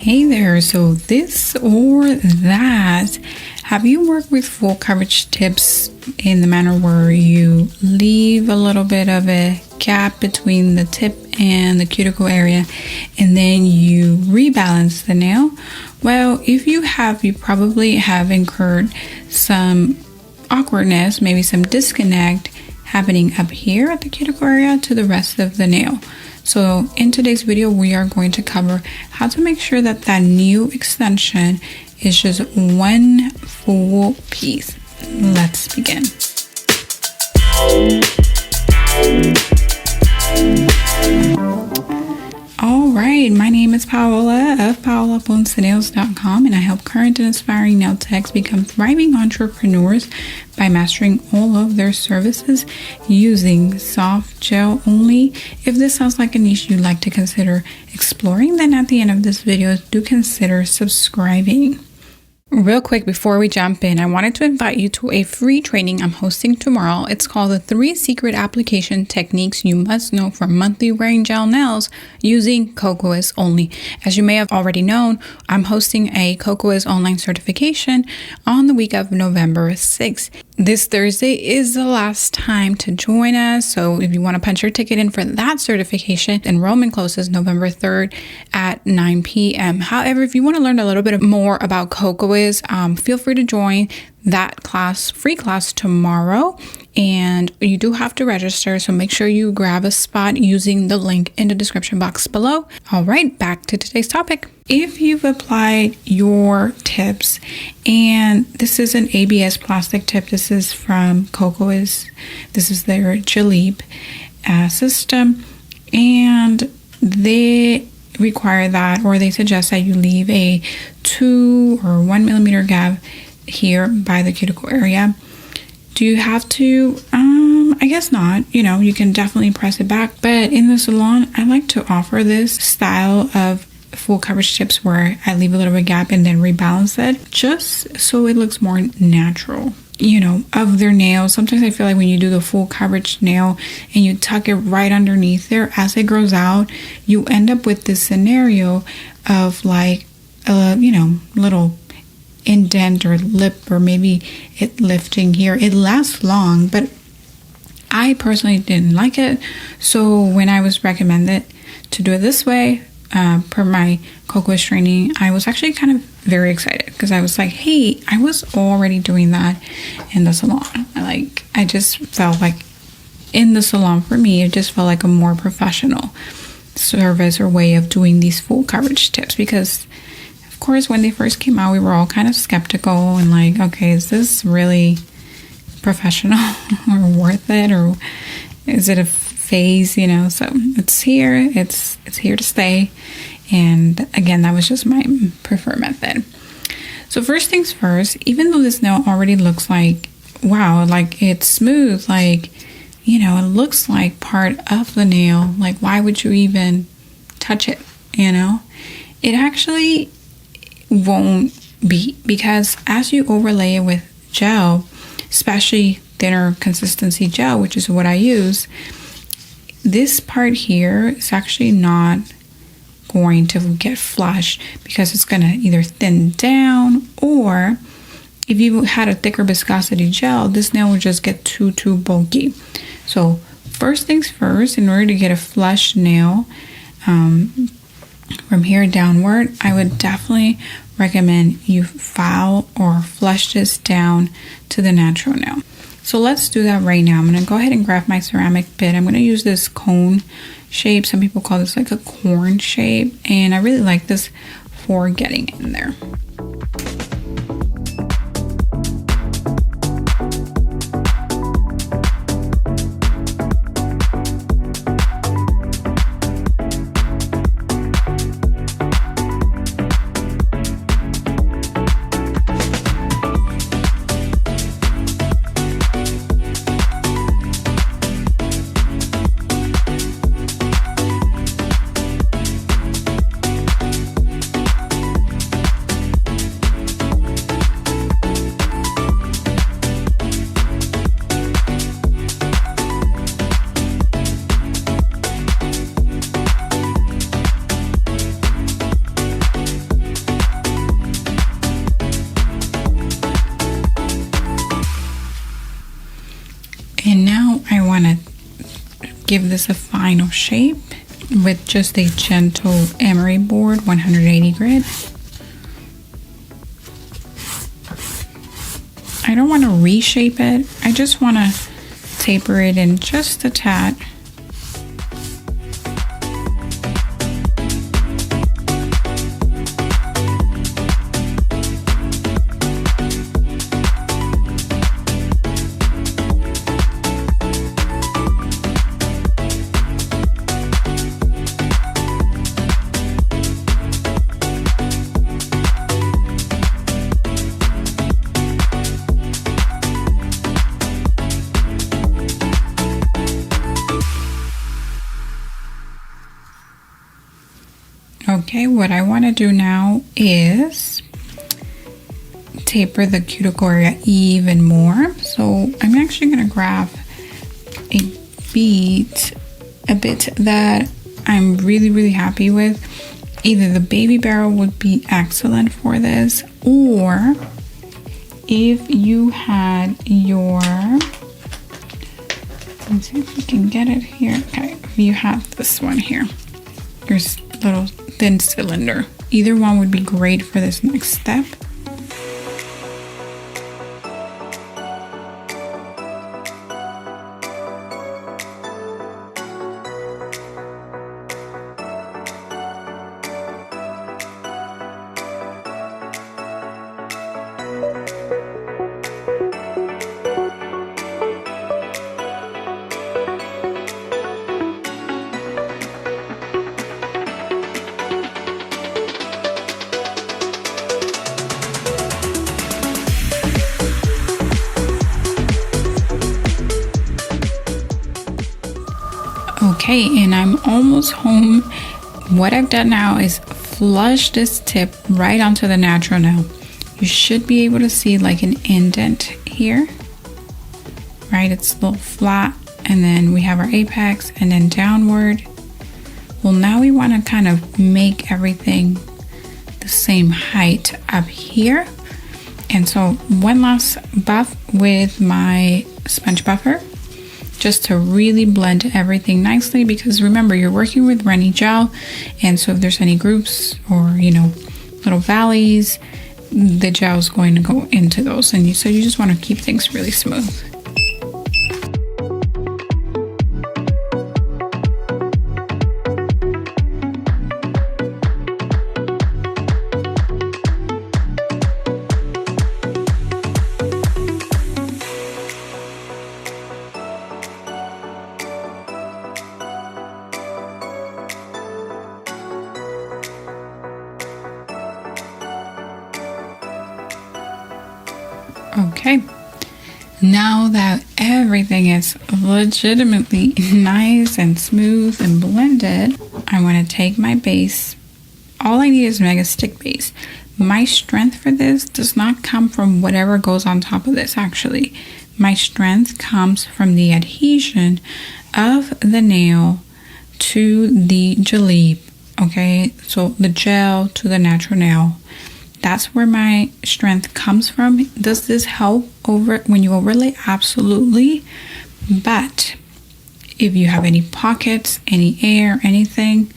Hey there, so this or that. Have you worked with full coverage tips in the manner where you leave a little bit of a gap between the tip and the cuticle area and then you rebalance the nail? Well, if you have, you probably have incurred some awkwardness, maybe some disconnect happening up here at the cuticle area to the rest of the nail. So in today's video, we are going to cover how to make sure that that new extension is just one full piece. Let's begin. All right, my name is Paola of PaolaPonceNails.com, and I help current and aspiring nail techs become thriving entrepreneurs by mastering all of their services using soft gel only. If this sounds like a niche you'd like to consider exploring, then at the end of this video, do consider subscribing. Real quick before we jump in, I wanted to invite you to a free training I'm hosting tomorrow. It's called the 3 Secret Application Techniques You Must Know for Monthly Wearing Gel Nails Using Kokoist Only. As you may have already known, I'm hosting a Kokoist online certification on the week of November 6th. This Thursday is the last time to join us, so if you want to punch your ticket in for that certification, enrollment closes November 3rd at 9 p.m. However, if you want to learn a little bit more about Kokoist, feel free to join that class, free class tomorrow, and you do have to register, so make sure you grab a spot using the link in the description box below. All right, back to today's topic. If you've applied your tips, and this is an ABS plastic tip, this is from Kokoist, this is their Gelip system, and they require that, or they suggest that you leave a 2 or 1 millimeter gap here by the cuticle area. Do you have to? I guess not. You can definitely press it back, but in the salon, I like to offer this style of full coverage tips where I leave a little bit of gap and then rebalance it, just so it looks more natural, of their nails. Sometimes I feel like when you do the full coverage nail and you tuck it right underneath there, as it grows out, you end up with this scenario of like a, little indent or lip, or maybe it lifting here. It lasts long, but I personally didn't like it. So when I was recommended to do it this way, per my Kokoist training, I was actually kind of very excited because I was like, hey, I was already doing that in the salon. I just felt like in the salon, for me, it just felt like a more professional service or way of doing these full coverage tips, because of course, when they first came out, we were all kind of skeptical and like, okay, is this really professional or worth it, or is it a phase? So it's here, it's here to stay. And again, that was just my preferred method. So first things first, even though this nail already looks like, wow, like it's smooth, like, it looks like part of the nail, like why would you even touch it? It actually won't be, because as you overlay it with gel, especially thinner consistency gel, which is what I use, this part here is actually not going to get flush, because it's going to either thin down, or if you had a thicker viscosity gel, this nail would just get too bulky. So first things first, in order to get a flush nail from here downward, I would definitely recommend you file or flush this down to the natural nail. So let's do that right now. I'm going to go ahead and grab my ceramic bit. I'm going to use this cone shape. Some people call this like a corn shape, and I really like this for getting in there. want to give this a final shape with just a gentle emery board, 180 grit. I don't want to reshape it. I just want to taper it in just a tad. Okay, what I want to do now is taper the cuticle area even more. So I'm actually going to grab a bit that I'm really happy with. Either the baby barrel would be excellent for this, or if you had your, let's see if we can get it here. Okay, if you have this one here, your little thin cylinder, either one would be great for this next step. Okay, and I'm almost home. What I've done now is flush this tip right onto the natural nail. You should be able to see like an indent here, right? It's a little flat, and then we have our apex and then downward. Well, now we want to kind of make everything the same height up here. And so one last buff with my sponge buffer, just to really blend everything nicely, because remember, you're working with runny gel, and so if there's any groups or, you know, little valleys, the gel is going to go into those, and so you just want to keep things really smooth. Okay, now that everything is legitimately nice and smooth and blended, I want to take my base. All I need is Mega Stick base. My strength for this does not come from whatever goes on top of this, actually. My strength comes from the adhesion of the nail to the Gelip, okay? So the gel to the natural nail. That's where my strength comes from. Does this help over when you overlay? Absolutely. But if you have any pockets, any air, anything,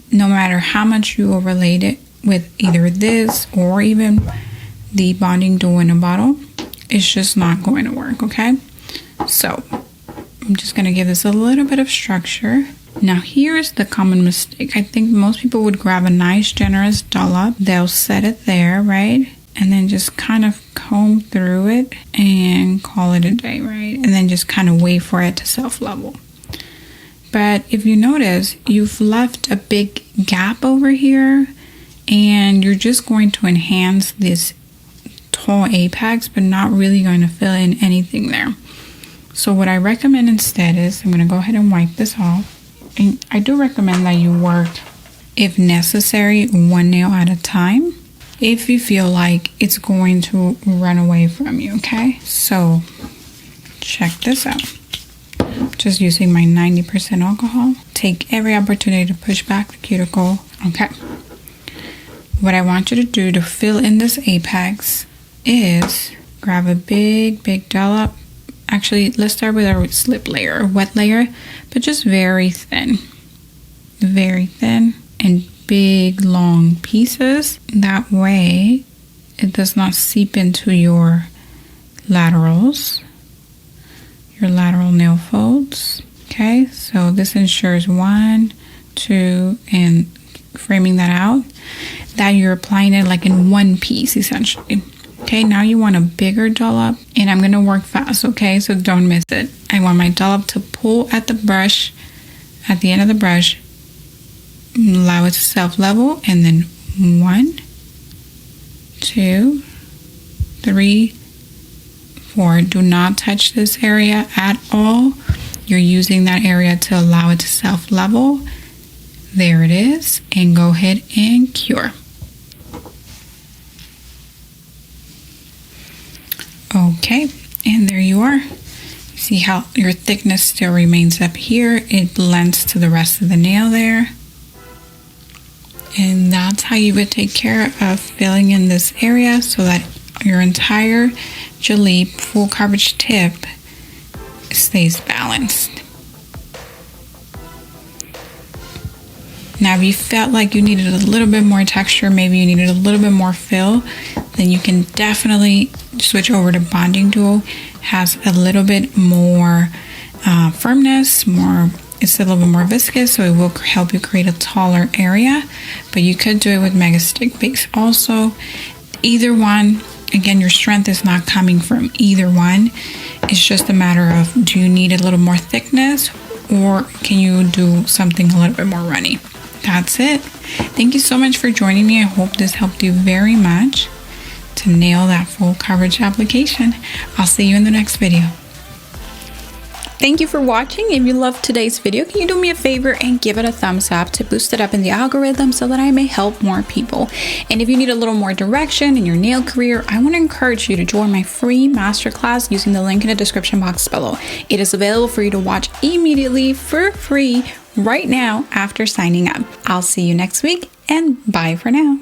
no matter how much you overlaid it with either this or even the bonding duo in a bottle, it's just not going to work, okay? So I'm just going to give this a little bit of structure. Now here's the common mistake. I think most people would grab a nice generous dollop. They'll set it there, right? And then just kind of comb through it and call it a day, right? And then just kind of wait for it to self-level. But if you notice, you've left a big gap over here, and you're just going to enhance this tall apex, but not really going to fill in anything there. So what I recommend instead is, I'm going to go ahead and wipe this off. And I do recommend that you work, if necessary, one nail at a time, if you feel like it's going to run away from you, okay? So check this out. Just using my 90% alcohol. Take every opportunity to push back the cuticle. Okay. What I want you to do to fill in this apex is grab a big dollop Actually, let's start with our slip layer, or wet layer, but just very thin and big long pieces. That way it does not seep into your laterals, your lateral nail folds. Okay, so this ensures 1, 2, and framing that out, that you're applying it like in one piece essentially. Okay, now you want a bigger dollop, and I'm going to work fast, okay, so don't miss it. I want my dollop to pull at the brush, at the end of the brush, allow it to self-level, and then 1, 2, 3, 4. Do not touch this area at all. You're using that area to allow it to self-level. There it is, and go ahead and cure. Okay, and there you are. See how your thickness still remains up here. It blends to the rest of the nail there. And that's how you would take care of filling in this area so that your entire Gelip full coverage tip stays balanced. Now, if you felt like you needed a little bit more texture, maybe you needed a little bit more fill, then you can definitely switch over to Bonding Duo. Has a little bit more firmness, it's a little bit more viscous, so it will help you create a taller area. But you could do it with Mega Stick Base also. Either one, again, your strength is not coming from either one. It's just a matter of, do you need a little more thickness, or can you do something a little bit more runny? That's it. Thank you so much for joining me. I hope this helped you very much to nail that full coverage application. I'll see you in the next video. Thank you for watching. If you loved today's video, can you do me a favor and give it a thumbs up to boost it up in the algorithm so that I may help more people? And if you need a little more direction in your nail career, I want to encourage you to join my free masterclass using the link in the description box below. It is available for you to watch immediately for free right now after signing up. I'll see you next week, and bye for now.